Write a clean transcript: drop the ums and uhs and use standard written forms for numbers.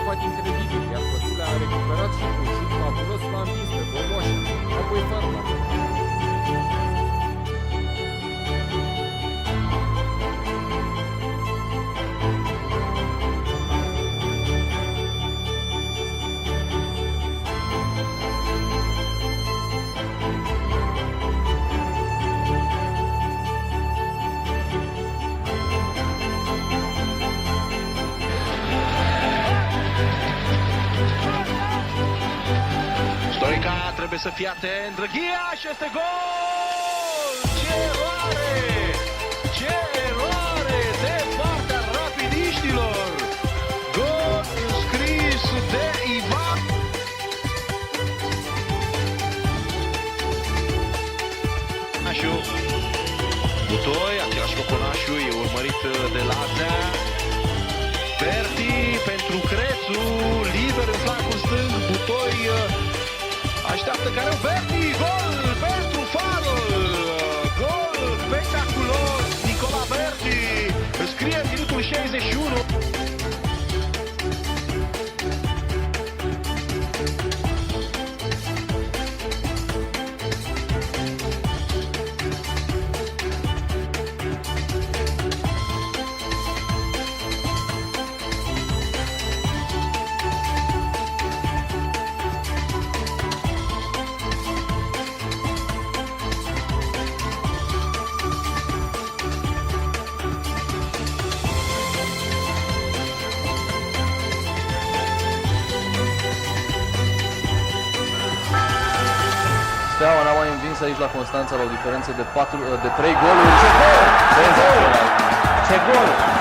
jucat incredibil, iar Pădulea a recuperat și cu un șut fabulos l-a învins pe Boboșa, apoi Farla. Stoica trebuie să fie atent, Drăghia și este gol! Ce eroare! Ce eroare de partea rapidiștilor! Gol înscris de Ivan! Coconașu, Butoi, același Coconașu, e urmărit de Lazea. Berti pentru Crețu, liber în flancul stâng, Butoi așteaptă care Berti, gol pentru Farul, gol spectaculos, Nicola Berti, scrie în minutul 61. Steaua n-a mai învins aici la Constanța la o diferență de 3 goluri. Ce gol! Ce gol!